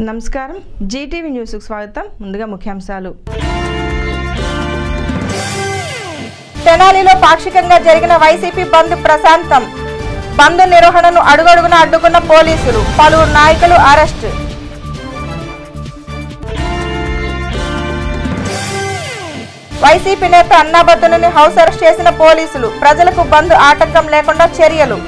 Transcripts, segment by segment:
నమస్కారం Zee TV news కు స్వాగతం ముందుగా ముఖ్యాంశాలు తెనాలిలో పాక్షికంగా జరిగిన వైసీపీ బంద్ ప్రశాంతం బంద్ నిర్వహణను అడుగడుగునా అడ్డుకున్న పోలీసులు పలువురు నాయకులు అరెస్ట్ వైసీపీ నేత అన్నాబత్తుని హౌస్ అరెస్ట్ చేసిన పోలీసులు ప్రజలకు బంద్ ఆటంకం లేకుండా చర్యలు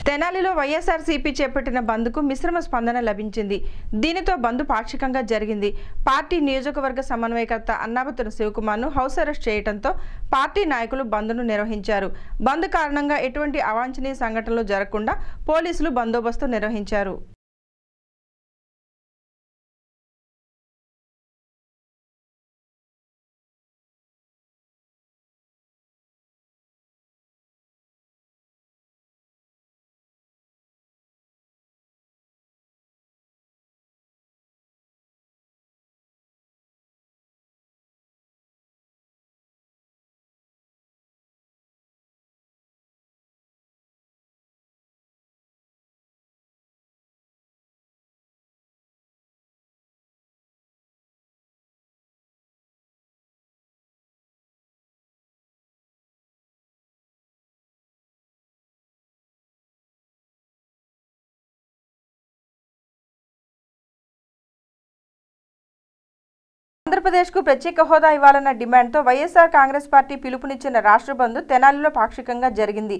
తెనాలిలో వైఎస్ఆర్సీపీ చేపట్టిన బంద్కు మిశ్రమ స్పందన లభించింది. దీనితో బంద్ పాక్షికంగా జరిగింది. పార్టీ నియోజకవర్గ సమన్వయకర్త అన్నాబత్తుని శివకుమార్ను హౌస్ అరెస్ట్ చేయడంతో పార్టీ నాయకులు బంద్ను నిర్వహించారు. బంద్ కారణంగా ఎటువంటి అవాంఛనీయ సంఘటనలు జరగకుండా పోలీసులు బందోబస్తు నిర్వహించారు. ఆంధ్రప్రదేశ్కు ప్రత్యేక హోదా ఇవ్వాలన్న డిమాండ్తో వైఎస్ఆర్ కాంగ్రెస్ పార్టీ పిలుపునిచ్చిన రాష్ట్ర బంద్ తెనాలిలో పాక్షికంగా జరిగింది.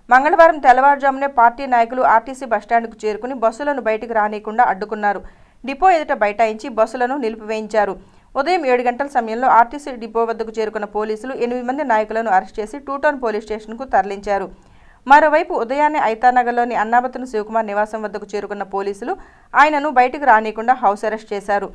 మంగళవారం తెల్లవారుజామునే పార్టీ నాయకులు ఆర్టీసీ బస్టాండ్కు చేరుకుని బస్సులను బయటకు రానియకుండా అడ్డుకున్నారు. డిపో ఎదుట బైఠాయించి బస్సులను నిలిపివేయించారు. ఉదయం 7 గంటల సమయంలో ఆర్టీసీ డిపో వద్దకు చేరుకున్న పోలీసులు 8 మంది నాయకులను అరెస్ట్ చేసి టూటౌన్ పోలీస్ స్టేషన్కు తరలించారు. మరోవైపు ఉదయాన్నే ఐతానగర్లోని అన్నాబత్తుని శివకుమార్ నివాసం వద్దకు చేరుకున్న పోలీసులు ఆయనను బయటకు రానియకుండా హౌస్ అరెస్ట్ చేశారు.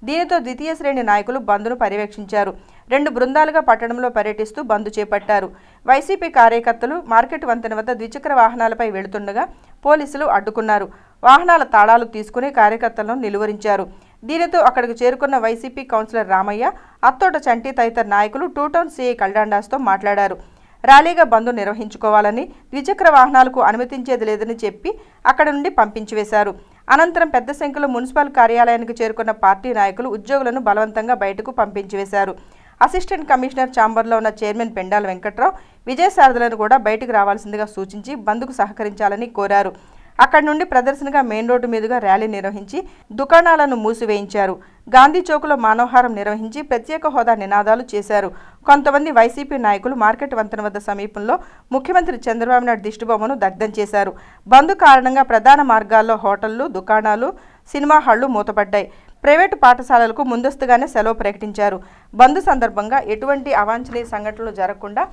దీనితో ద్వితీయ శ్రేణి నాయకులు బంద్ను పర్యవేక్షించారు. 2 బృందాలుగా పట్టణంలో పర్యటిస్తూ బంద్ చేపట్టారు. వైసీపీ కార్యకర్తలు మార్కెట్ వంతెన వద్ద ద్విచక్ర వాహనాలపై వెళుతుండగా పోలీసులు అడ్డుకున్నారు. వాహనాల తాళాలు తీసుకుని కార్యకర్తలను నిలువరించారు. దీనితో అక్కడికి చేరుకున్న వైసీపీ కౌన్సిలర్ రామయ్య, అత్తోట చంటి తదితర నాయకులు టూటౌన్ సీఐ కళ్యాణ్దాస్తో మాట్లాడారు. ర్యాలీగా బంద్ నిర్వహించుకోవాలని, ద్విచక్ర వాహనాలకు అనుమతించేది లేదని చెప్పి అక్కడి నుండి పంపించివేశారు. అనంతరం పెద్ద సంఖ్యలో మున్సిపల్ కార్యాలయానికి చేరుకున్న పార్టీ నాయకులు ఉద్యోగులను బలవంతంగా బయటకు పంపించివేశారు. అసిస్టెంట్ కమిషనర్ ఛాంబర్లో ఉన్న చైర్మన్ పెండాల వెంకట్రావు, విజయసారథులను కూడా బయటకు రావాల్సిందిగా సూచించి బంద్కు సహకరించాలని కోరారు. అక్కడి నుండి ప్రదర్శనగా మెయిన్ రోడ్డు మీదుగా ర్యాలీ నిర్వహించి దుకాణాలను మూసివేయించారు. గాంధీ చౌక్లో మానవహారం నిర్వహించి ప్రత్యేక హోదా నినాదాలు చేశారు. కొంతమంది వైసీపీ నాయకులు మార్కెట్ వంతెన వద్ద సమీపంలో ముఖ్యమంత్రి చంద్రబాబు నాయుడు దిష్టిబొమ్మను దగ్ధం చేశారు. బంద్ కారణంగా ప్రధాన మార్గాల్లో హోటళ్లు, దుకాణాలు, సినిమా హాళ్లు మూతపడ్డాయి. ప్రైవేటు పాఠశాలలకు ముందస్తుగానే సెలవు ప్రకటించారు. బంద్ సందర్భంగా ఎటువంటి అవాంఛనీయ సంఘటనలు జరగకుండా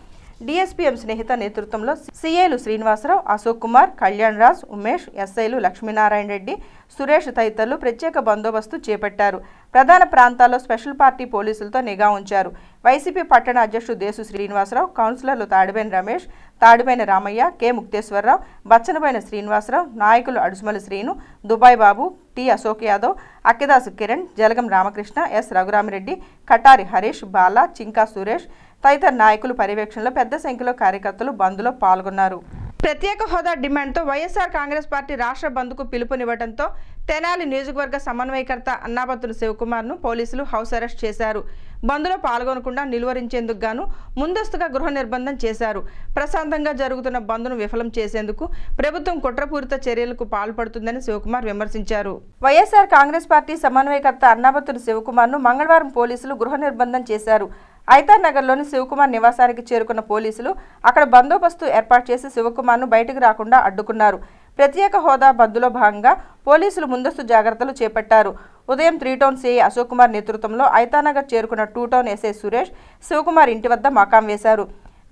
డిఎస్పీఎం స్నేహిత నేతృత్వంలో సిఐలు శ్రీనివాసరావు, అశోక్ కుమార్, కళ్యాణ్ రాజ్, ఉమేష్, ఎస్ఐలు లక్ష్మీనారాయణ రెడ్డి, సురేష్ తదితరులు ప్రత్యేక బందోబస్తు చేపట్టారు. ప్రధాన ప్రాంతాల్లో స్పెషల్ పార్టీ పోలీసులతో నిఘా ఉంచారు. వైసీపీ పట్టణ అధ్యక్షుడు దేశు శ్రీనివాసరావు, కౌన్సిలర్లు తాడిబైన రమేష్, తాడిబైన రామయ్య, కె ముక్తేశ్వరరావు, బచ్చనబైన శ్రీనివాసరావు, నాయకులు అడుసుమలి శ్రీను, దుబాయ్ బాబు, టి అశోక్ యాదవ్, అక్కిదాసు కిరణ్, జలగం రామకృష్ణ, ఎస్ రఘురామిరెడ్డి, కటారి హరీష్, బాలా, చింకా సురేష్ తదితర నాయకులు పర్యవేక్షణలో పెద్ద సంఖ్యలో కార్యకర్తలు బంద్లో పాల్గొన్నారు. ప్రత్యేక హోదా డిమాండ్తో వైఎస్ఆర్ కాంగ్రెస్ పార్టీ రాష్ట్ర బంద్కు పిలుపునివ్వడంతో తెనాలి నియోజకవర్గ సమన్వయకర్త అన్నాబత్తుని శివకుమార్ను పోలీసులు హౌస్ అరెస్ట్ చేశారు. బంద్లో పాల్గొనకుండా నిలువరించేందుకు గాను ముందస్తుగా గృహ నిర్బంధం చేశారు. ప్రశాంతంగా జరుగుతున్న బంద్ను విఫలం చేసేందుకు ప్రభుత్వం కుట్రపూరిత చర్యలకు పాల్పడుతుందని శివకుమార్ విమర్శించారు. వైఎస్ఆర్ కాంగ్రెస్ పార్టీ సమన్వయకర్త అన్నాబత్తుని శివకుమార్ను మంగళవారం పోలీసులు గృహ నిర్బంధం చేశారు. ఐతానగర్లోని శివకుమార్ నివాసానికి చేరుకున్న పోలీసులు అక్కడ బందోబస్తు ఏర్పాటు చేసి శివకుమార్ను బయటకు రాకుండా అడ్డుకున్నారు. ప్రత్యేక హోదా బంద్లో భాగంగా పోలీసులు ముందస్తు జాగ్రత్తలు చేపట్టారు. ఉదయం 3 టౌన్ సిఐ అశోక్ కుమార్ నేతృత్వంలో ఐతానగర్ చేరుకున్న 2 టౌన్ ఎస్ఐ సురేష్ శివకుమార్ ఇంటి వద్ద మకాం వేశారు.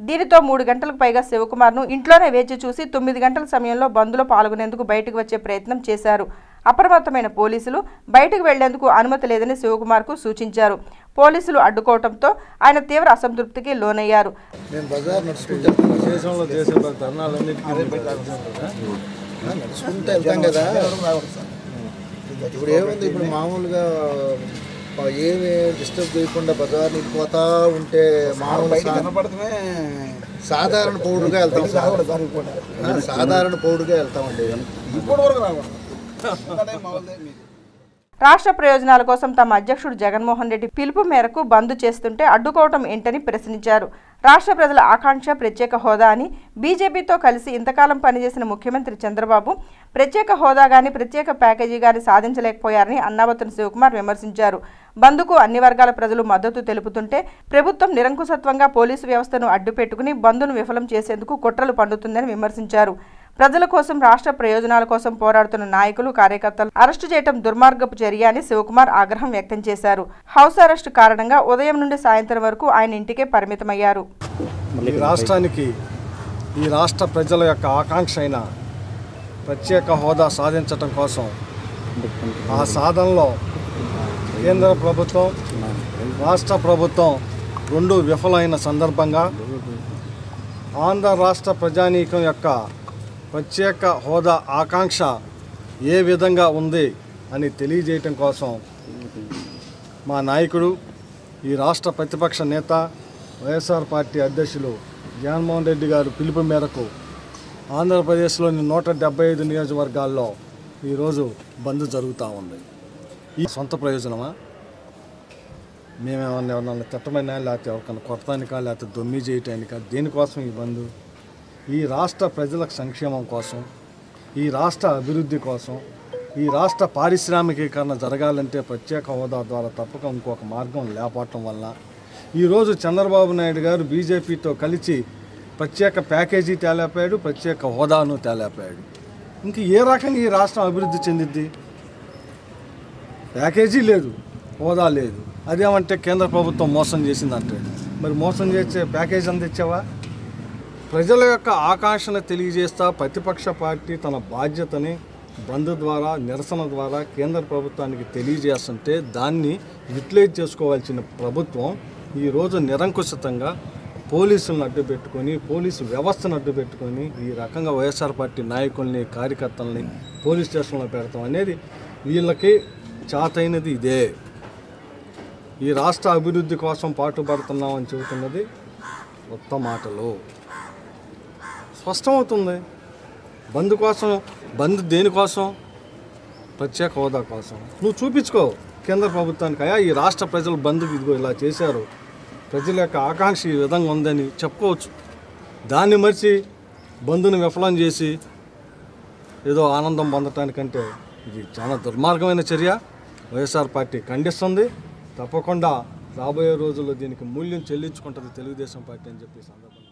దీనితో 3 గంటలకు పైగా శివకుమార్ను ఇంట్లోనే వేచి చూసి 9 గంటల సమయంలో బంద్లో పాల్గొనేందుకు బయటకు వచ్చే ప్రయత్నం చేశారు. అప్రమత్తమైన పోలీసులు బయటకు వెళ్లేందుకు అనుమతి లేదని శివకుమార్కు సూచించారు. పోలీసులు అడ్డుకోవడంతో ఆయన తీవ్ర అసంతృప్తికి లోనయ్యారు. ఇప్పుడు ఏముంది, ఇప్పుడు మామూలుగా ఏమి డిస్టర్బ్ చేయకుండా బజార్ నిలిపోతా ఉంటే మామూలు సాధారణ పౌరుడుగా వెళ్తాం సార్, సాధారణ పౌరుడుగా వెళ్తామండి. రాష్ట్ర ప్రయోజనాల కోసం తమ అధ్యక్షుడు జగన్మోహన్ రెడ్డి పిలుపు మేరకు బంద్ చేస్తుంటే అడ్డుకోవటం ఏంటని ప్రశ్నించారు. రాష్ట్ర ప్రజల ఆకాంక్ష ప్రత్యేక హోదా అని బీజేపీతో కలిసి ఇంతకాలం పనిచేసిన ముఖ్యమంత్రి చంద్రబాబు ప్రత్యేక హోదా గాని ప్రత్యేక ప్యాకేజీ గాని సాధించలేకపోయారని అన్నాబత్తుని శివకుమార్ విమర్శించారు. బంద్కు అన్ని వర్గాల ప్రజలు మద్దతు తెలుపుతుంటే ప్రభుత్వం నిరంకుశత్వంగా పోలీసు వ్యవస్థను అడ్డుపెట్టుకుని బంద్ను విఫలం చేసేందుకు కుట్రలు పన్నుతుందని విమర్శించారు. ప్రజల కోసం రాష్ట్ర ప్రయోజనాల కోసం పోరాడుతున్న నాయకులు కార్యకర్తలు అరెస్టు చేయడం దుర్మార్గపు చర్య అని శివకుమార్ ఆగ్రహం వ్యక్తం చేశారు. హౌస్ అరెస్టు కారణంగా ఉదయం నుండి సాయంత్రం వరకు ఆయన ఇంటికే పరిమితమయ్యారు. రాష్ట్రానికి ఈ రాష్ట్ర ప్రజల యొక్క ఆకాంక్ష అయిన ప్రత్యేక హోదా సాధించడం కోసం ఆ సాధనలో కేంద్ర ప్రభుత్వం రాష్ట్ర ప్రభుత్వం రెండు విఫలమైన సందర్భంగా ఆంధ్ర రాష్ట్ర ప్రజానీకం యొక్క ప్రత్యేక హోదా ఆకాంక్ష ఏ విధంగా ఉంది అని తెలియజేయటం కోసం మా నాయకుడు ఈ రాష్ట్ర ప్రతిపక్ష నేత వైఎస్ఆర్ పార్టీ అధ్యక్షులు జగన్మోహన్ రెడ్డి గారు పిలుపు మేరకు ఆంధ్రప్రదేశ్లోని 175 నియోజకవర్గాల్లో ఈరోజు బంద్ జరుగుతూ ఉంది. ఈ సొంత ప్రయోజనమా? మేమేమన్నా ఎవరన్నా తిట్టమైనా లేకపోతే ఎవరికన్నా కొట్టడానికా లేకపోతే దొమ్మి చేయటానికా? దేనికోసం ఈ బంద్? ఈ రాష్ట్ర ప్రజల సంక్షేమం కోసం, ఈ రాష్ట్ర అభివృద్ధి కోసం, ఈ రాష్ట్ర పారిశ్రామికీకరణ జరగాలంటే ప్రత్యేక హోదా ద్వారా తప్పక ఇంకొక మార్గం లేకపోవటం వల్ల ఈరోజు చంద్రబాబు నాయుడు గారు బీజేపీతో కలిసి ప్రత్యేక ప్యాకేజీ తేలేపాడు, ప్రత్యేక హోదాను తేలేపాడు. ఇంక ఏ రకంగా ఈ రాష్ట్రం అభివృద్ధి చెందిద్ది? ప్యాకేజీ లేదు, హోదా లేదు. అదేమంటే కేంద్ర ప్రభుత్వం మోసం చేసిందంటే మరి మోసం చేసే ప్యాకేజీ అంత ఇచ్చావా? ప్రజల యొక్క ఆకాంక్షను తెలియజేస్తా ప్రతిపక్ష పార్టీ తన బాధ్యతని బంద్ ద్వారా నిరసన ద్వారా కేంద్ర ప్రభుత్వానికి తెలియజేస్తుంటే దాన్ని యూటిలైజ్ చేసుకోవాల్సిన ప్రభుత్వం ఈరోజు నిరంకుశితంగా పోలీసులను అడ్డుపెట్టుకొని పోలీసు వ్యవస్థను అడ్డుపెట్టుకొని ఈ రకంగా వైఎస్ఆర్ పార్టీ నాయకుల్ని కార్యకర్తల్ని పోలీస్ స్టేషన్లో పెడతాం అనేది వీళ్ళకి చాతైనది ఇదే. ఈ రాష్ట్ర అభివృద్ధి కోసం పాటుపడుతున్నామని చెబుతున్నది కొత్త మాటలు. స్పష్టమవుతుంది. బంద్ కోసం, బంద్ దేనికోసం? ప్రత్యేక హోదా కోసం. నువ్వు చూపించుకో కేంద్ర ప్రభుత్వానికి, అయ్యా ఈ రాష్ట్ర ప్రజలు బంద్కు ఇదిగో ఇలా చేశారు, ప్రజల యొక్క ఆకాంక్ష ఈ విధంగా ఉందని చెప్పుకోవచ్చు. దాన్ని మరిచి బంద్ను విఫలం చేసి ఏదో ఆనందం పొందటానికంటే ఇది చాలా దుర్మార్గమైన చర్య. వైఎస్ఆర్ పార్టీ ఖండిస్తుంది. తప్పకుండా రాబోయే రోజుల్లో దీనికి మూల్యం చెల్లించుకుంటుంది తెలుగుదేశం పార్టీ అని చెప్పి సందర్భంగా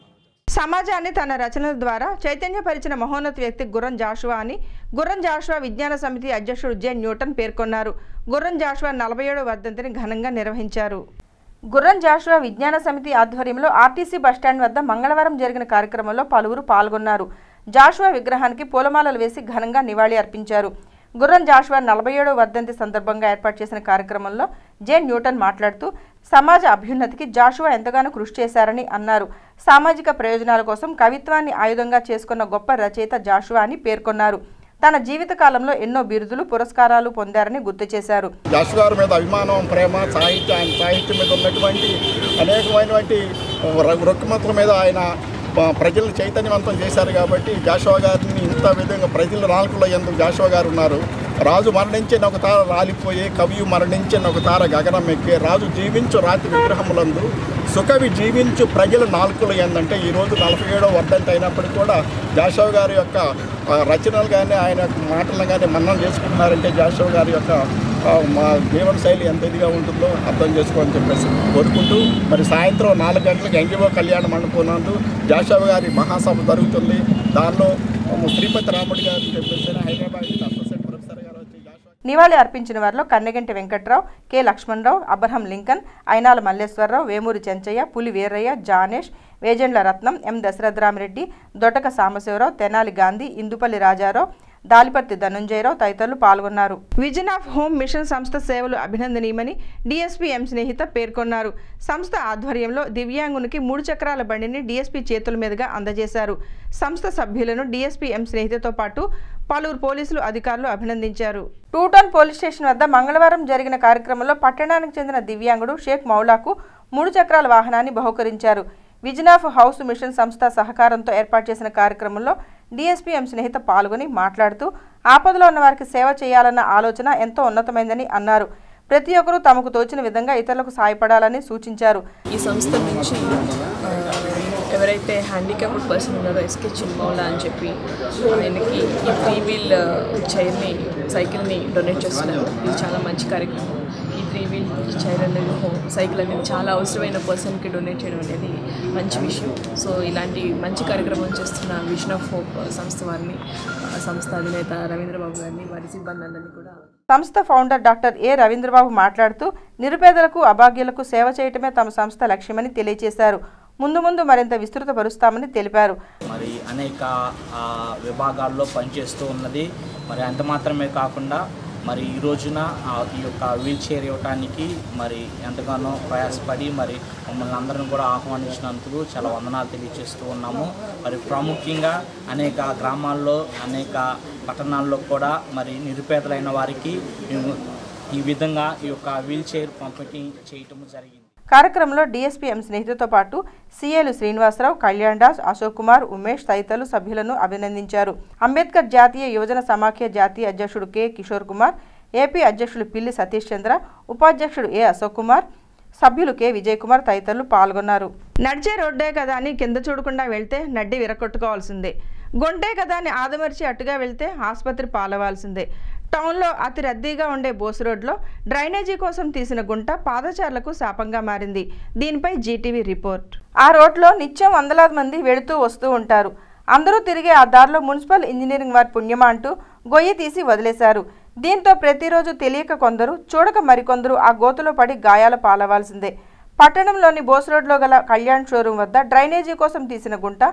సమాజాన్ని తన రచనల ద్వారా చైతన్యపరిచిన మహోన్నత వ్యక్తి గుర్రం జాషువా అని గుర్రం జాషువా విజ్ఞాన సమితి అధ్యక్షుడు జె న్యూటన్ పేర్కొన్నారు. గుర్రం జాషువా 47వ వర్ధంతిని ఘనంగా నిర్వహించారు. గుర్రం జాషువా విజ్ఞాన సమితి ఆధ్వర్యంలో ఆర్టీసీ బస్టాండ్ వద్ద మంగళవారం జరిగిన కార్యక్రమంలో పలువురు పాల్గొన్నారు. జాషువా విగ్రహానికి పూలమాలలు వేసి ఘనంగా నివాళి అర్పించారు. గుర్రం జాషువా 47వ వర్ధంతి సందర్భంగా ఏర్పాటు చేసిన కార్యక్రమంలో జె న్యూటన్ మాట్లాడుతూ సమాజ అభ్యున్నతికి జాషువా ఎంతగానో కృషి చేశారని అన్నారు. సామాజిక ప్రయోజనాల కోసం కవిత్వాన్ని ఆయుధంగా చేసుకున్న గొప్ప రచయిత జాషువా అని పేర్కొన్నారు. తన జీవిత కాలంలో ఎన్నో బిరుదులు పురస్కారాలు పొందారని గుర్తు చేశారు. జాషువా గారి మీద అభిమానం, ప్రేమ, సాహిత్యం మీద ఉన్నటువంటి అనేకమైనటువంటి రుక్కుమతుల మీద ఆయన ప్రజలను చైతన్యవంతం చేశారు. కాబట్టి జాషువా గారిని ఇంత విధంగా ప్రజల నాలుకలో ఎందుకు జాషువా గారు ఉన్నారు. రాజు మరణించిన ఒక తార రాలిపోయే, కవి మరణించిన ఒక తార గగనం ఎక్కే, రాజు జీవించు రాతి విగ్రహములందు సుకవి జీవించు ప్రజల నాలుకలు ఏంటంటే ఈరోజు 47వ వర్ధంతి అయినప్పటికీ కూడా జాషువా గారి యొక్క రచనలు కానీ ఆయన యొక్క మాటలను కానీ మన్నం చేసుకుంటున్నారంటే జాషువా గారి యొక్క మా జీవన శైలి ఎంత ఇదిగా ఉంటుందో అర్థం చేసుకోవాలని చెప్పేసి కోరుకుంటూ మరి సాయంత్రం 4 గంటలకు ఎన్జిఓ కళ్యాణ మండపం నందు జాషువా గారి మహాసభ జరుగుతుంది. దానిలో శ్రీపతి రాముడి గారు చెప్పేసి హైదరాబాద్ అసోసియేట్ ప్రొఫెసర్ గారు వచ్చి నివాళి అర్పించిన వారిలో Kanneganti Venkatrao, K Lakshmanarao, Abraham Lincoln, Ayinala Malleswara Rao, Vemuri Chenchaiah, పులి వీరయ్య, జానేష్, వేజెండ్ల రత్నం, ఎం దశరథరామిరెడ్డి, దొటక సాంబశివరావు, తెనాలి గాంధీ, ఇందుపల్లి రాజారావు, దాలిపర్తి ధనుంజయరావు తదితరులు పాల్గొన్నారు. విజన్ ఆఫ్ హోమ్ మిషన్ సంస్థ సేవలు అభినందనీయమని డీఎస్పీ ఎం స్నేహిత పేర్కొన్నారు. సంస్థ ఆధ్వర్యంలో దివ్యాంగునికి 3 చక్రాల బండిని డీఎస్పీ చేతుల మీదుగా అందజేశారు. సంస్థ సభ్యులను డీఎస్పీ ఎం స్నేహితతో పాటు పలువురు పోలీసులు అధికారులు అభినందించారు. టూటౌన్ పోలీస్ స్టేషన్ వద్ద మంగళవారం జరిగిన కార్యక్రమంలో పట్టణానికి చెందిన దివ్యాంగుడు షేక్ మౌలాకు 3 చక్రాల వాహనాన్ని బహుకరించారు. విజన్ ఆఫ్ హౌస్ మిషన్ సంస్థ సహకారంతో ఏర్పాటు చేసిన కార్యక్రమంలో డీఎస్పీ ఎం స్నేహిత పాల్గొని మాట్లాడుతూ ఆపదలో ఉన్న వారికి సేవ చేయాలన్న ఆలోచన ఎంతో ఉన్నతమైందని అన్నారు. ప్రతి ఒక్కరూ తమకు తోచిన విధంగా ఇతరులకు సాయపడాలని సూచించారు. ఈ సంస్థ నుంచి ఎవరైతే హ్యాండిక్యాప్డ్ పర్సన్ ఉన్నారో ఎస్కే చిన్మౌలా అని చెప్పి ఆయనకి ఈ 3 వీల్ చైర్ని సైకిల్ని డొనేట్ చేస్తున్నారు. ఇది చాలా మంచి కార్యక్రమం. ఈ 3 వీల్ చైర్ అనేది సైకిల్ అనేది చాలా అవసరమైన పర్సన్కి డొనేట్ చేయడం అనేది మంచి విషయం. సో ఇలాంటి మంచి కార్యక్రమం చేస్తున్న విజన్ ఆఫ్ హోప్ సంస్థ వారిని, సంస్థ అధినేత రవీంద్రబాబు గారిని, వారి సిబ్బంది కూడా. సంస్థ ఫౌండర్ డాక్టర్ ఏ రవీంద్రబాబు మాట్లాడుతూ నిరుపేదలకు అభాగ్యులకు సేవ చేయటమే తమ సంస్థ లక్ష్యమని తెలియజేశారు. ముందు ముందు మరింత విస్తృతపరుస్తామని తెలిపారు. మరి అనేక విభాగాల్లో పనిచేస్తూ ఉన్నది. మరి అంత మాత్రమే కాకుండా మరి ఈ రోజున ఈ యొక్క వీల్ చైర్ ఇవ్వటానికి మరి ఎంతగానో ప్రయాసపడి మరి మమ్మల్ని అందరిని కూడా ఆహ్వానించినందుకు చాలా వందనాలు తెలియజేస్తూ ఉన్నాము. మరి ప్రాముఖ్యంగా అనేక గ్రామాల్లో అనేక పట్టణాల్లో కూడా మరి నిరుపేదలైన వారికి మేము ఈ విధంగా ఈ యొక్క వీల్ చైర్ పంపిణీ చేయటం జరిగింది. కార్యక్రమంలో డీఎస్పీ ఎం స్నేహితులతో పాటు సీఏలు శ్రీనివాసరావు, కళ్యాణ్ దాస్, అశోక్ కుమార్, ఉమేష్ తదితరులు సభ్యులను అభినందించారు. అంబేద్కర్ జాతీయ యువజన సమాఖ్య జాతీయ అధ్యక్షుడు కె కిషోర్ కుమార్, ఏపీ అధ్యక్షులు పిల్లి సతీష్ చంద్ర, ఉపాధ్యక్షుడు ఏ అశోక్ కుమార్, సభ్యులు కె విజయ్ కుమార్ తదితరులు పాల్గొన్నారు. నడిచే రోడ్డే కదా అని కింద చూడకుండా వెళ్తే నడ్డి విరగొట్టుకోవాల్సిందే. గుంటే కదా అని ఆదమర్చి అట్టుగా వెళ్తే ఆసుపత్రి పాలవాల్సిందే. టౌన్లో అతి రద్దీగా ఉండే బోసు రోడ్లో డ్రైనేజీ కోసం తీసిన గుంట పాదచారులకు శాపంగా మారింది. దీనిపై జీటీవీ రిపోర్ట్. ఆ రోడ్లో నిత్యం వందలాది మంది వెళుతూ వస్తూ ఉంటారు. అందరూ తిరిగే ఆ దారిలో మున్సిపల్ ఇంజనీరింగ్ వారి పుణ్యమా అంటూ గొయ్యి తీసి వదిలేశారు. దీంతో ప్రతిరోజు తెలియక కొందరు, చూడక మరికొందరు ఆ గోతులో పడి గాయాల పాలవాల్సిందే. పట్టణంలోని బోసు రోడ్లో గల కళ్యాణ్ షోరూం వద్ద డ్రైనేజీ కోసం తీసిన గుంట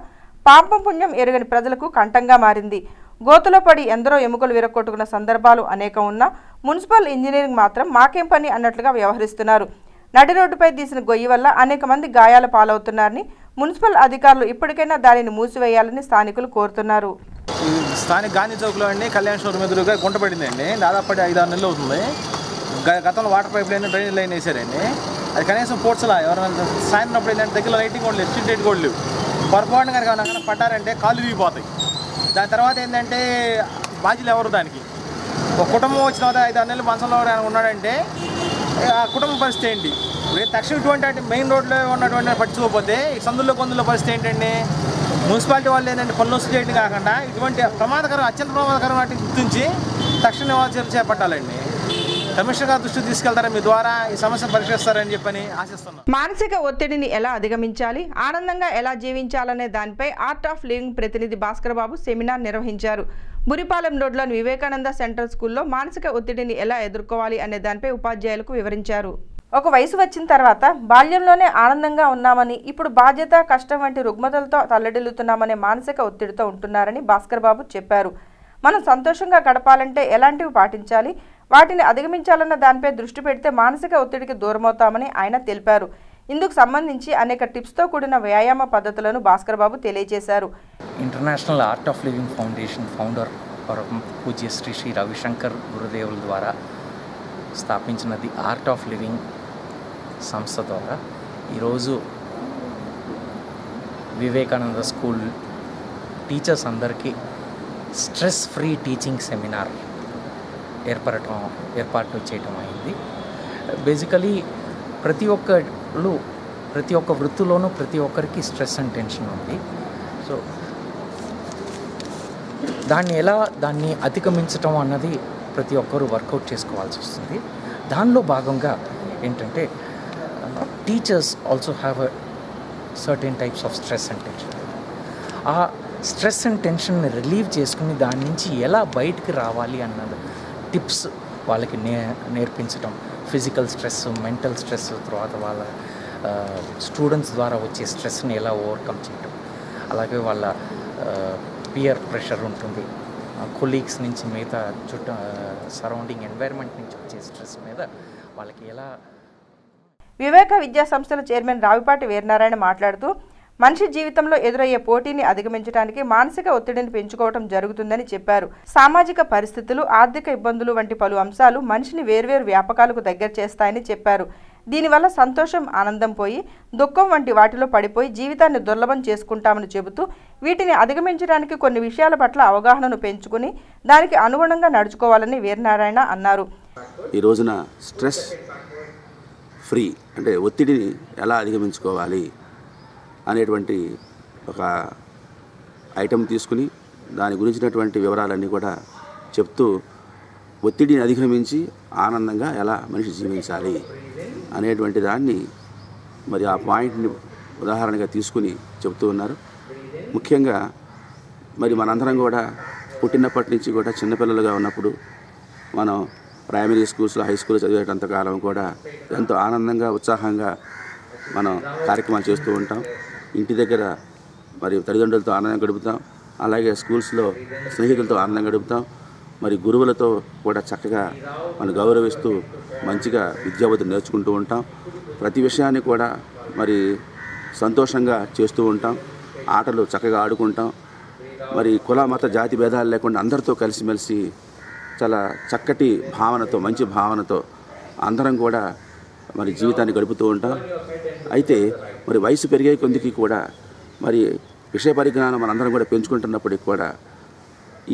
పాపం పుణ్యం ఎరుగని ప్రజలకు కంటంగా మారింది. గోతులో పడి ఎందరో ఎముకలు విరక్కొట్టుకున్న సందర్భాలు అనేకం ఉన్నా మున్సిపల్ ఇంజనీరింగ్ మాత్రం మాకేం పని అన్నట్లుగా వ్యవహరిస్తున్నారు. నడి రోడ్డుపై తీసిన గొయ్యి వల్ల అనేక మంది గాయాల పాలవుతున్నారని మున్సిపల్ అధికారులు ఇప్పటికైనా దానిని మూసివేయాలని స్థానికులు కోరుతున్నారు. స్థానిక గాంధీ చౌక్లో అండి కళ్యాణ్ షోరూమ్ ఎదురుగా గుంట పడిందండి. దాదాపు 5-6 నెలలు అవుతుంది. గతంలో water pipe line, drainage line వేసారండి. అది కనీసం పోర్ట్స్లా ఎవరైనా సాయంత్రం అప్పుడు ఏంటంటే దగ్గర లైటింగ్ కూడా లేవు, స్ట్రీట్ లైట్ కూడా లేవు. పొరపాటున కనుక ఏమైనా పడ్డారంటే కాళ్ళు విరిగిపోతాయి. దాని తర్వాత ఏంటంటే బాధ్యులు ఎవరు దానికి? ఒక కుటుంబం వచ్చిన తర్వాత 5-6 నెలలు మంచంలో ఉన్నాడంటే ఆ కుటుంబ పరిస్థితి ఏంటి? తక్షణం ఇటువంటి అంటే మెయిన్ రోడ్లో ఉన్నటువంటి పట్టించుకోకపోతే ఈ సందుల్లో కొందుల్లో పరిస్థితి ఏంటండి? మున్సిపాలిటీ వాళ్ళు ఏంటంటే పనులు చేయడం కాకుండా ఇటువంటి ప్రమాదకరం, అత్యంత ప్రమాదకరం వాటిని గుర్తించి తక్షణ చర్యలు చేపట్టాలండి. కమిషనర్ గారి దృష్టికి తీసుకెళ్తారా? మీ ద్వారా ఈ సమస్యను పరిష్కరిస్తారని చెప్పని ఆశిస్తున్నాం. మానసిక ఒత్తిడిని ఎలా అధిగమించాలి, ఆనందంగా ఎలా జీవించాలనే దానిపై ఆర్ట్ ఆఫ్ లివింగ్ ప్రతినిధి భాస్కర్ బాబు సెమినార్ నిర్వహించారు. బురిపాలెం రోడ్లోని వివేకానంద సెంట్రల్ స్కూల్లో మానసిక ఒత్తిడిని ఎలా ఎదుర్కోవాలి అనే దానిపై ఉపాధ్యాయులకు వివరించారు. ఒక వయసు వచ్చిన తర్వాత బాల్యంలోనే ఆనందంగా ఉన్నామని, ఇప్పుడు బాధ్యత, కష్టం వంటి రుగ్మతలతో తల్లడిల్లుతున్నామనే మానసిక ఒత్తిడితో ఉంటున్నారని భాస్కర్ బాబు చెప్పారు. మనం సంతోషంగా గడపాలంటే ఎలాంటివి పాటించాలి, వాటిని అధిగమించాలన్న దానిపై దృష్టి పెడితే మానసిక ఒత్తిడికి దూరమవుతామని ఆయన తెలిపారు. ఇందుకు సంబంధించి అనేక టిప్స్తో కూడిన వ్యాయామ పద్ధతులను భాస్కర్ బాబు తెలియజేశారు. International art of living foundation founder పూజ్య శ్రీ రవిశంకర్ గురుదేవుల ద్వారా స్థాపించిన ది ఆర్ట్ ఆఫ్ లివింగ్ సంస్థ ద్వారా ఈరోజు వివేకానంద స్కూల్ టీచర్స్ అందరికీ స్ట్రెస్ ఫ్రీ టీచింగ్ సెమినార్ ఏర్పాటు చేయటం అయింది. బేసికలీ ప్రతి ఒక్క వృత్తిలోనూ ప్రతి ఒక్కరికి స్ట్రెస్ అండ్ టెన్షన్ ఉంది. సో దాన్ని అధిగమించటం అన్నది ప్రతి ఒక్కరూ వర్కౌట్ చేసుకోవాల్సి వస్తుంది. దానిలో భాగంగా ఏంటంటే teachers also have a certain types of stress and tension. ఆ స్ట్రెస్ అండ్ టెన్షన్ని రిలీవ్ చేసుకుని దాని నుంచి ఎలా బయటికి రావాలి అన్నది టిప్స్ వాళ్ళకి నేర్పించడం. ఫిజికల్ స్ట్రెస్, మెంటల్ స్ట్రెస్, తర్వాత వాళ్ళ స్టూడెంట్స్ ద్వారా వచ్చే స్ట్రెస్ని ఎలా ఓవర్కమ్ చేయటం, అలాగే వాళ్ళ పియర్ ప్రెషర్ ఉంటుంది, కొలీగ్స్ నుంచి మిగతా సరౌండింగ్ ఎన్వైర్న్మెంట్ నుంచి వచ్చే స్ట్రెస్ మీద వాళ్ళకి ఎలా. వివేక విద్యా సంస్థల చైర్మన్ రావిపాటి వీరనారాయణ మాట్లాడుతూ మనిషి జీవితంలో ఎదురయ్యే పోటీని అధిగమించడానికి మానసిక ఒత్తిడిని పెంచుకోవడం జరుగుతుందని చెప్పారు. సామాజిక పరిస్థితులు, ఆర్థిక ఇబ్బందులు వంటి పలు అంశాలు మనిషిని వేర్వేరు వ్యాపకాలకు దగ్గర చేస్తాయని చెప్పారు. దీనివల్ల సంతోషం, ఆనందం పోయి దుఃఖం వంటి వాటిలో పడిపోయి జీవితాన్ని దుర్లభం చేసుకుంటామని చెబుతూ వీటిని అధిగమించడానికి కొన్ని విషయాల పట్ల అవగాహనను పెంచుకుని దానికి అనుగుణంగా నడుచుకోవాలని వీరనారాయణ అన్నారు. ఈ రోజున స్ట్రెస్ ఫ్రీ అంటే ఒత్తిడిని ఎలా అధిగమించుకోవాలి అనేటువంటి ఒక ఐటెం తీసుకుని దాని గురించినటువంటి వివరాలన్నీ కూడా చెప్తూ ఒత్తిడిని అధిగమించి ఆనందంగా ఎలా మనిషి జీవించాలి అనేటువంటి దాన్ని మరి ఆ పాయింట్ని ఉదాహరణగా తీసుకుని చెప్తూ ఉన్నారు. ముఖ్యంగా మరి మనందరం కూడా పుట్టినప్పటి నుంచి కూడా చిన్నపిల్లలుగా ఉన్నప్పుడు మనం ప్రైమరీ స్కూల్స్లో, హై స్కూల్లో చదివేటంత కాలం కూడా ఎంతో ఆనందంగా, ఉత్సాహంగా మనం కార్యక్రమాలు చేస్తూ ఉంటాం. ఇంటి దగ్గర మరి తల్లిదండ్రులతో ఆనందంగా గడుపుతాం, అలాగే స్కూల్స్లో స్నేహితులతో ఆనందంగా గడుపుతాం, మరి గురువులతో కూడా చక్కగా మనం గౌరవిస్తూ మంచిగా విద్యాబుద్ధులు నేర్చుకుంటూ ఉంటాం. ప్రతి విషయాన్ని కూడా మరి సంతోషంగా చేస్తూ ఉంటాం, ఆటలు చక్కగా ఆడుకుంటాం. మరి కుల మత జాతి భేదాలు లేకుండా అందరితో కలిసిమెలిసి చాలా చక్కటి భావనతో, మంచి భావనతో అందరం కూడా మరి జీవితాన్ని గడుపుతూ ఉంటాం. అయితే మరి వయసు పెరిగే కొద్దికి కూడా మరి విషయ పరిజ్ఞానం మనందరం కూడా పెంచుకుంటున్నప్పటికి కూడా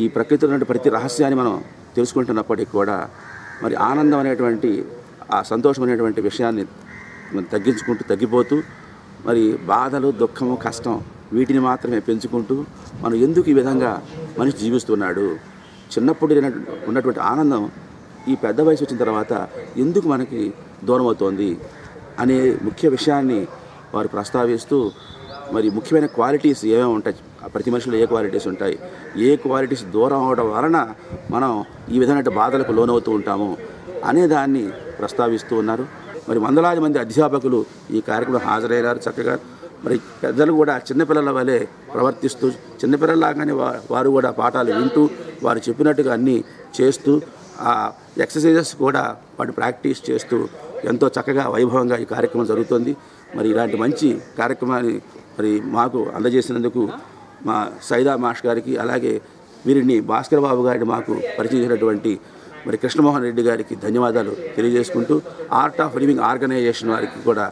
ఈ ప్రకృతిలో ఉన్న ప్రతి రహస్యాన్ని మనం తెలుసుకుంటున్నప్పటికీ కూడా మరి ఆనందం అనేటువంటి, ఆ సంతోషం అనేటువంటి విషయాన్ని తగ్గిపోతూ మరి బాధలు, దుఃఖము, కష్టం వీటిని మాత్రమే పెంచుకుంటూ మనం ఎందుకు ఈ విధంగా మనిషి జీవిస్తున్నాడు, చిన్నప్పుడు ఉన్నటువంటి ఆనందం ఈ పెద్ద వయసు వచ్చిన తర్వాత ఎందుకు మనకి దూరం అవుతోంది అనే ముఖ్య విషయాన్ని వారు ప్రస్తావిస్తూ మరి ముఖ్యమైన క్వాలిటీస్ ఏమేమి ఉంటాయి, ప్రతి మనిషిలో ఏ క్వాలిటీస్ ఉంటాయి, ఏ క్వాలిటీస్ దూరం అవడం వలన మనం ఈ విధమైన బాధలకు లోనవుతూ ఉంటాము అనే దాన్ని ప్రస్తావిస్తూ ఉన్నారు. మరి వందలాది మంది అధ్యాపకులు ఈ కార్యక్రమం హాజరయ్యారు. చక్కగా మరి పెద్దలు కూడా చిన్నపిల్లల వలె ప్రవర్తిస్తూ, చిన్నపిల్లలాగానే వారు కూడా పాఠాలు వింటూ వారు చెప్పినట్టుగా అన్నీ చేస్తూ ఆ ఎక్సర్సైజెస్ కూడా వాటి ప్రాక్టీస్ చేస్తూ ఎంతో చక్కగా వైభవంగా ఈ కార్యక్రమం జరుగుతుంది. మరి ఇలాంటి మంచి కార్యక్రమాన్ని మరి మాకు అందజేసినందుకు మా సైదా మాష్ గారికి, అలాగే వీరిని భాస్కర్ బాబు గారిని మాకు పరిచయం చేసినటువంటి మరి కృష్ణమోహన్ రెడ్డి గారికి ధన్యవాదాలు తెలియజేసుకుంటూ ఆర్ట్ ఆఫ్ లివింగ్ ఆర్గనైజేషన్ వారికి కూడా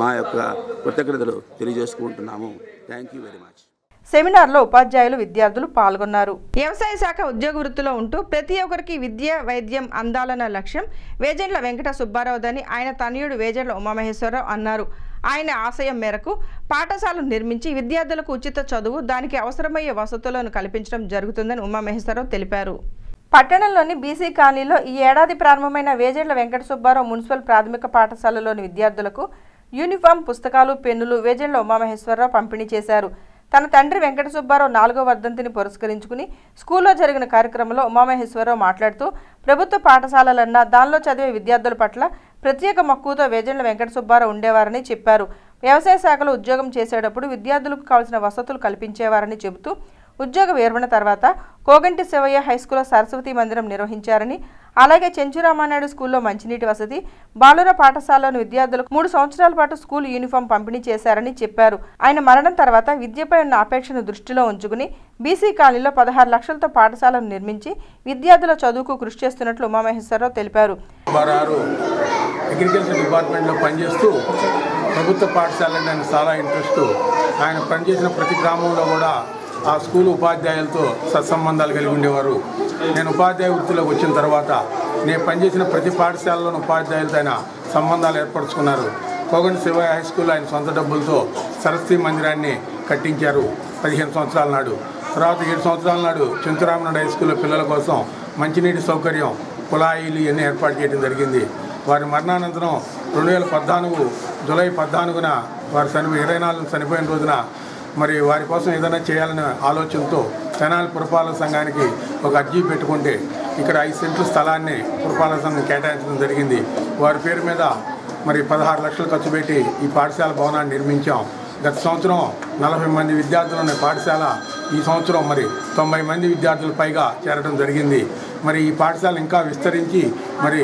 మా యొక్క కృతజ్ఞతలు తెలియజేసుకుంటున్నాము. Thank you very much. సెమినార్లో ఉపాధ్యాయులు, విద్యార్థులు పాల్గొన్నారు. వ్యవసాయ శాఖ ఉద్యోగ వృత్తిలో ఉంటూ ప్రతి ఒక్కరికి విద్య, వైద్యం అందాలన్న లక్ష్యం వేజెండ్ల వెంకట సుబ్బారావుదని ఆయన తనయుడు వేజెండ్ల ఉమామహేశ్వరరావు అన్నారు. ఆయన ఆశయం మేరకు పాఠశాలను నిర్మించి విద్యార్థులకు ఉచిత చదువు, దానికి అవసరమయ్యే వసతులను కల్పించడం జరుగుతుందని ఉమామహేశ్వరరావు తెలిపారు. పట్టణంలోని బీసీ కాలనీలో ఈ ఏడాది ప్రారంభమైన వేజెండ్ల వెంకట సుబ్బారావు మున్సిపల్ ప్రాథమిక పాఠశాలలోని విద్యార్థులకు యూనిఫామ్, పుస్తకాలు, పెన్నులు వేజెండ్ల ఉమామహేశ్వరరావు పంపిణీ చేశారు. తన తండ్రి వెంకట సుబ్బారావు 4వ వర్ధంతిని పురస్కరించుకుని స్కూల్లో జరిగిన కార్యక్రమంలో ఉమామహేశ్వరరావు మాట్లాడుతూ ప్రభుత్వ పాఠశాలలన్నా దానిలో చదివే విద్యార్థుల పట్ల ప్రత్యేక మక్కువతో వేజెండ్ల వెంకట సుబ్బారావు ఉండేవారని చెప్పారు. వ్యవసాయ శాఖలో ఉద్యోగం చేసేటప్పుడు విద్యార్థులకు కావాల్సిన వసతులు కల్పించేవారని చెబుతూ ఉద్యోగ విరమణ తర్వాత కోగంటి శివయ్య హైస్కూల్లో సరస్వతి మందిరం నిర్వహించారని, అలాగే చెంచురామానాయుడు స్కూల్లో మంచినీటి వసతి, బాలుర పాఠశాలలోని విద్యార్థులకు 3 సంవత్సరాల పాటు స్కూల్ యూనిఫామ్ పంపిణీ చేశారని చెప్పారు. ఆయన మరణం తర్వాత విద్యపై ఉన్న అపేక్షను దృష్టిలో ఉంచుకుని బీసీ కాలనీలో 16 లక్షలతో పాఠశాలను నిర్మించి విద్యార్థుల చదువుకు కృషి చేస్తున్నట్లు ఉమామహేశ్వరరావు తెలిపారు. అగ్రికల్చర్ డిపార్ట్మెంట్లో పనిచేస్తూ ప్రభుత్వ పాఠశాలంటే ఆయన చాలా ఇంట్రెస్ట్. ఆయన పనిచేసిన ప్రతి గ్రామంలో కూడా ఆ స్కూల్ ఉపాధ్యాయులతో సత్సంబంధాలు కలిగి ఉండేవారు. నేను ఉపాధ్యాయ వృత్తిలోకి వచ్చిన తర్వాత నేను పనిచేసిన ప్రతి పాఠశాలలోని ఉపాధ్యాయులతో ఆయన సంబంధాలు ఏర్పరచుకున్నారు. కోగంటి శివయ్య హై స్కూల్ ఆయన సొంత డబ్బులతో సరస్వతి మందిరాన్ని కట్టించారు 15 సంవత్సరాల నాడు. తర్వాత 7 సంవత్సరాల నాడు చెంచురామనాయుడు హై స్కూల్లో పిల్లల కోసం మంచినీటి సౌకర్యం, కుళాయిలు ఇవన్నీ ఏర్పాటు చేయడం జరిగింది. వారి మరణానంతరం 2014 జూలై 14న వారి 24 చనిపోయిన రోజున మరి వారి కోసం ఏదైనా చేయాలనే ఆలోచనతో తెనాలి పురపాలక సంఘానికి ఒక అర్జీ పెట్టుకుంటే ఇక్కడ 5 సెంట్ల స్థలాన్ని పురపాలక సంఘం కేటాయించడం జరిగింది. వారి పేరు మీద మరి 16 లక్షలు ఖర్చు పెట్టి ఈ పాఠశాల భవనాన్ని నిర్మించాం. గత సంవత్సరం 40 మంది విద్యార్థులు ఉన్న పాఠశాల ఈ సంవత్సరం మరి 90 మంది విద్యార్థులు పైగా చేరడం జరిగింది. మరి ఈ పాఠశాల ఇంకా విస్తరించి మరి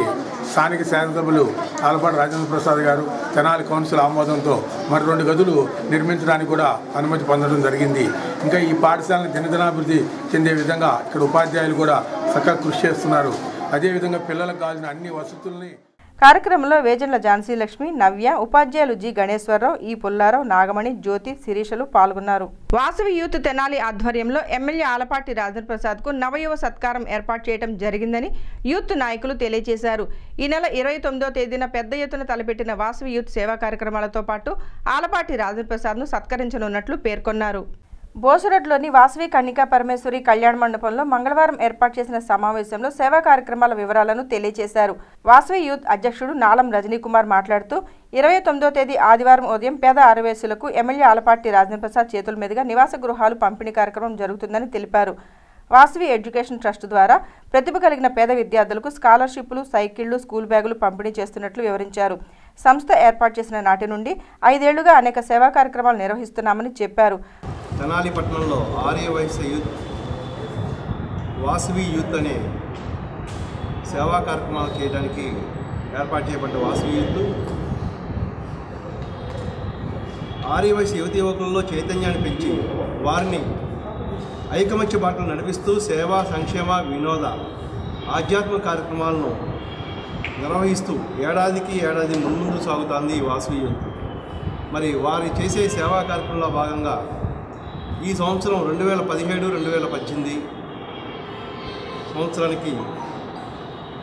స్థానిక శాసనసభ్యులు ఆలపాటి రాజేంద్ర ప్రసాద్ గారు తెనాలి కౌన్సిల్ ఆమోదంతో మరి 2 గదులు నిర్మించడానికి కూడా అనుమతి పొందడం జరిగింది. ఇంకా ఈ పాఠశాలను దినదినాభివృద్ధి చెందే విధంగా ఇక్కడ ఉపాధ్యాయులు కూడా చక్కగా కృషి చేస్తున్నారు. అదేవిధంగా పిల్లలకు కావాల్సిన అన్ని వసతుల్ని కార్యక్రమంలో వేజండ్ల ఝాన్సీ లక్ష్మి, నవ్య, ఉపాధ్యాయులు జి గణేశ్వరరావు, ఈ పుల్లారావు, నాగమణి, జ్యోతి, శిరీషలు పాల్గొన్నారు. వాసవి యూత్ తెనాలి ఆధ్వర్యంలో ఎమ్మెల్యే ఆలపాటి రాజేంద్ర ప్రసాద్ కు నవయువ సత్కారం ఏర్పాటు చేయడం జరిగిందని యూత్ నాయకులు తెలియజేశారు. ఈ నెల 29వ తేదీన పెద్ద ఎత్తున తలపెట్టిన వాసవి యూత్ సేవా కార్యక్రమాలతో పాటు ఆలపాటి రాజేంద్ర ప్రసాద్ ను సత్కరించనున్నట్లు పేర్కొన్నారు. బోసురడ్లోని వాసవి కన్నికా పరమేశ్వరి కళ్యాణ మండపంలో మంగళవారం ఏర్పాటు చేసిన సమావేశంలో సేవా కార్యక్రమాల వివరాలను తెలియజేశారు. వాసవి యూత్ అధ్యక్షుడు నాలం రజనీ కుమార్ మాట్లాడుతూ 29వ తేదీ ఆదివారం ఉదయం పేద ఆరవేసులకు ఎమ్మెల్యే ఆలపాటి రాజేంద్ర ప్రసాద్ చేతుల మీదుగా నివాస గృహాలు పంపిణీ కార్యక్రమం జరుగుతుందని తెలిపారు. వాసవి ఎడ్యుకేషన్ ట్రస్ట్ ద్వారా ప్రతిభ కలిగిన పేద విద్యార్థులకు స్కాలర్షిప్లు, సైకిళ్లు, స్కూల్ బ్యాగులు పంపిణీ చేస్తున్నట్లు వివరించారు. సంస్థ ఏర్పాటు చేసిన నాటి నుండి 5 ఏళ్లుగా అనేక సేవా కార్యక్రమాలు నిర్వహిస్తున్నామని చెప్పారు. తెనాలి పట్టణంలో ఆర్యవైశ్య యూత్ వాసవి యూత్ అనే సేవా కార్యక్రమాలు చేయడానికి ఏర్పాటు చేయబడ్డ వాసవి యూత్ ఆర్యవైశ్య యువతి యువకులలో చైతన్యాన్ని పెంచి వారిని ఐకమత్య బాటలు నడిపిస్తూ సేవా, సంక్షేమ, వినోద, ఆధ్యాత్మిక కార్యక్రమాలను నిర్వహిస్తూ ఏడాది ముందు సాగుతోంది ఈ వాసవి యూత్. మరి వారి చేసే సేవా కార్యక్రమంలో భాగంగా ఈ సంవత్సరం 2017-2018 సంవత్సరానికి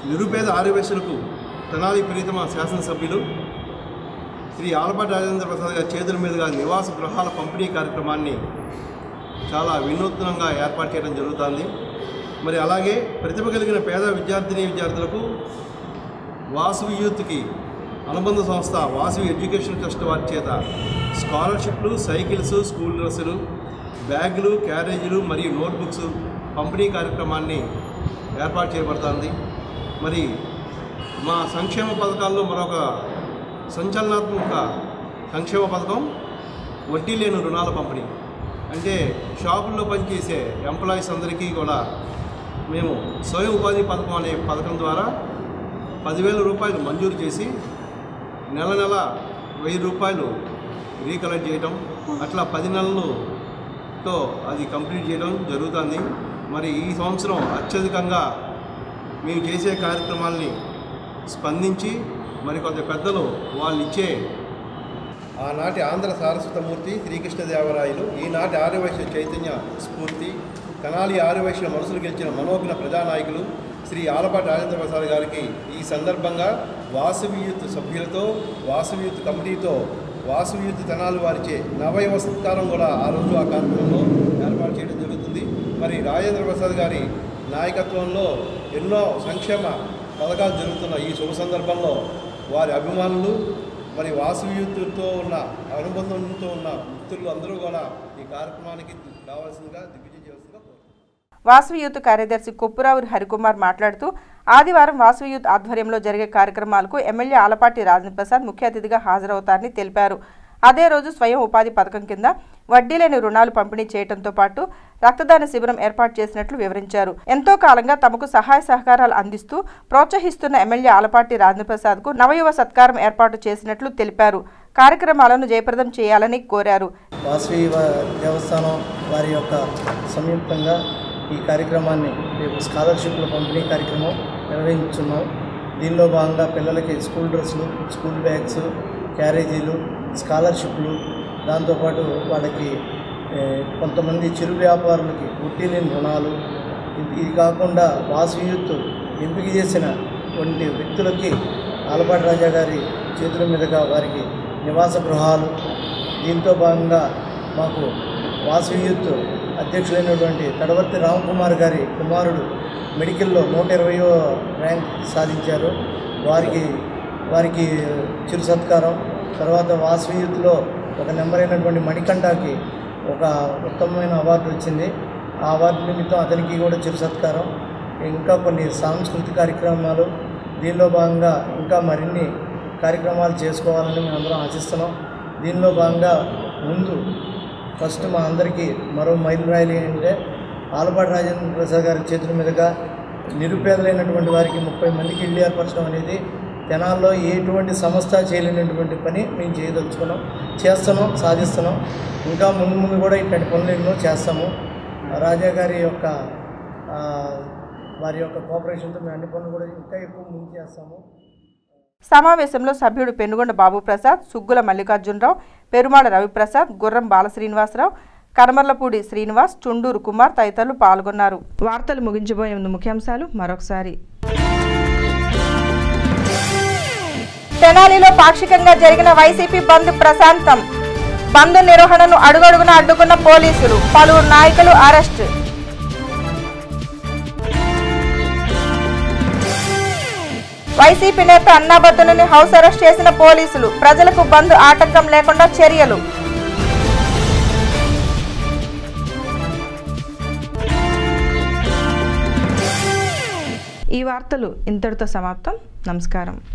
నిరుపేద ఆర్యవైశ్యులకు తెనాలి ప్రీతమ శాసనసభ్యులు శ్రీ ఆలపాటి రాజేంద్ర ప్రసాద్ గారి చేతుల మీదుగా నివాస గృహాల పంపిణీ కార్యక్రమాన్ని చాలా వినూత్నంగా ఏర్పాటు చేయడం జరుగుతుంది. మరి అలాగే ప్రతిభ కలిగిన పేద విద్యార్థులకు వాసవి యూత్కి అనుబంధ సంస్థ వాసవి ఎడ్యుకేషన్ ట్రస్ట్ వారి చేత స్కాలర్షిప్లు, సైకిల్స్, స్కూల్ డ్రెస్సులు, బ్యాగులు, క్యారేజీలు మరియు నోట్బుక్స్ పంపిణీ కార్యక్రమాన్ని ఏర్పాటు చేయబడుతుంది. మరి మా సంక్షేమ పథకాల్లో మరొక సంచలనాత్మక సంక్షేమ పథకం వడ్డీ లేని రుణాల పంపిణీ. అంటే షాపుల్లో పనిచేసే ఎంప్లాయీస్ అందరికీ కూడా మేము స్వయం ఉపాధి పథకం అనే పథకం ద్వారా 10,000 రూపాయలు మంజూరు చేసి నెల 1,000 రూపాయలు రీకలెక్ట్ చేయడం, అట్లా 10 నెలలతో అది కంప్లీట్ చేయడం జరుగుతుంది. మరి ఈ సంవత్సరం అత్యధికంగా మేము చేసే కార్యక్రమాల్ని స్పందించి మరి కొంత పెద్దలు వాళ్ళు ఇచ్చే ఆనాటి ఆంధ్ర సారస్వతమూర్తి శ్రీకృష్ణదేవరాయలు, ఈనాటి ఆర్యవైశ్య చైతన్య స్ఫూర్తి, తెనాలి ఆర్యవైశ్యుల మనసులు గెలిచిన మనోజ్ఞ ప్రజానాయకులు శ్రీ ఆలపాటి రాజేంద్ర ప్రసాద్ గారికి ఈ సందర్భంగా వాసవి యూత్ సభ్యులతో, వాసవి యూత్ కమిటీతో, వాసవి యూత్ తెనాలి వారిచే నవయువ సత్కారం కూడా ఆ రోజు ఆ కార్యక్రమంలో ఏర్పాటు చేయడం జరుగుతుంది. మరి రాజేంద్ర ప్రసాద్ గారి నాయకత్వంలో ఎన్నో సంక్షేమ పథకాలు జరుగుతున్న ఈ శుభ సందర్భంలో వారి అభిమానులు, మరి వాసవి యూత్తో ఉన్న అనుబంధంతో ఉన్న మిత్రులు అందరూ కూడా ఈ కార్యక్రమానికి రావాల్సిందిగా దిగ్విజయం చేయాల్సిందిగా కోరుతున్నాను. వాసవి యూత్ కార్యదర్శి కొప్పురావురి హరికుమార్ మాట్లాడుతూ ఆదివారం వాసవి యూత్ ఆధ్వర్యంలో జరిగే కార్యక్రమాలకు ఎమ్మెల్యే ఆలపాటి రాజేంద్ర ప్రసాద్ ముఖ్య అతిథిగా హాజరవుతారని తెలిపారు. అదే రోజు స్వయం ఉపాధి పథకం కింద వడ్డీ లేని రుణాలు పంపిణీ చేయడంతో పాటు రక్తదాన శిబిరం ఏర్పాటు చేసినట్లు వివరించారు. ఎంతో కాలంగా తమకు సహాయ సహకారాలు అందిస్తూ ప్రోత్సహిస్తున్న ఎమ్మెల్యే ఆలపాటి రాజేంద్ర ప్రసాద్ కు నవయువ సత్కారం ఏర్పాటు చేసినట్లు తెలిపారు. కార్యక్రమాలను జయప్రదం చేయాలని కోరారు. వాసవి దేవస్థానం వారి యొక్క సంయుక్తంగా ఈ కార్యక్రమాన్ని రేపు స్కాలర్షిప్ల పంపిణీ కార్యక్రమం నిర్వహించున్నాం. దీనిలో భాగంగా పిల్లలకి స్కూల్ డ్రెస్సులు, స్కూల్ బ్యాగ్స్, క్యారేజీలు, స్కాలర్షిప్లు, దాంతోపాటు వాళ్ళకి కొంతమంది చిరు వ్యాపారులకి వడ్డీ లేని రుణాలు, ఇది కాకుండా వాసవి యూత్ ఎంపిక చేసిన వంటి వ్యక్తులకి ఆలపాటి రాజా గారి చేతుల మీదుగా వారికి నివాస గృహాలు. దీంతో భాగంగా మాకు వాసవి యూత్ అధ్యక్షులైనటువంటి తడవర్తి రామకుమార్ గారి కుమారుడు మెడికల్లో 120వ ర్యాంక్ సాధించారు. వారికి చిరు సత్కారం. తర్వాత వాసవి యూత్లో ఒక నెంబర్ అయినటువంటి మణికంఠకి ఒక ఉత్తమమైన అవార్డు వచ్చింది. ఆ అవార్డు నిమిత్తం అతనికి కూడా చిరు సత్కారం. ఇంకా కొన్ని సాంస్కృతిక కార్యక్రమాలు, దీనిలో భాగంగా ఇంకా మరిన్ని కార్యక్రమాలు చేసుకోవాలని మేము అందరం ఆశిస్తున్నాం. దీనిలో భాగంగా ముందు ఫస్ట్ మా అందరికీ మరో మైలురాయి ఏంటంటే ఆలపాటి రాజేంద్ర ప్రసాద్ గారి చేతుల మీదుగా నిరుపేదలైనటువంటి వారికి 30 మందికి ఇల్లు ఏర్పరచడం అనేది తెనాల్లో ఎటువంటి సంస్థ చేయలేనటువంటి పని మేము చేయదలుచుకున్నాం, చేస్తున్నాం, సాధిస్తున్నాం. ఇంకా ముందు కూడా ఇట్లాంటి పనులు ఎన్నో చేస్తాము. రాజా గారి యొక్క వారి యొక్క కోఆపరేషన్తో మేము అన్ని పనులు కూడా ఇంకా ఎక్కువ ముందు చేస్తాము. సమావేశంలో సభ్యుడు పెనుగొండ బాబుప్రసాద్, సుగ్గుల మల్లికార్జునరావు, పెరుమాళ రవిప్రసాద్, గుర్రం బాలశ్రీనివాసరావు, కనమర్లపూడి శ్రీనివాస్, చుండూరు కుమార్ తదితరులు పాల్గొన్నారు. వార్తలు ముగించబోయే ముందు ముఖ్యాంశాలు మరొకసారి. తెనాలిలో పాక్షికంగా జరిగిన వైసీపీ బంద్ ప్రశాంతం. బంద్ నిర్వహణను అడుగడుగున అడ్డుకున్న పోలీసులు, పలువురు నాయకులు అరెస్ట్. వైసీపీ నేత అన్నాబత్తుని హౌస్ అరెస్ట్ చేసిన పోలీసులు, ప్రజలకు బంద్ ఆటంకం లేకుండా చర్యలు. ఈ వార్తలు ఇంతటితో సమాప్తం. నమస్కారం.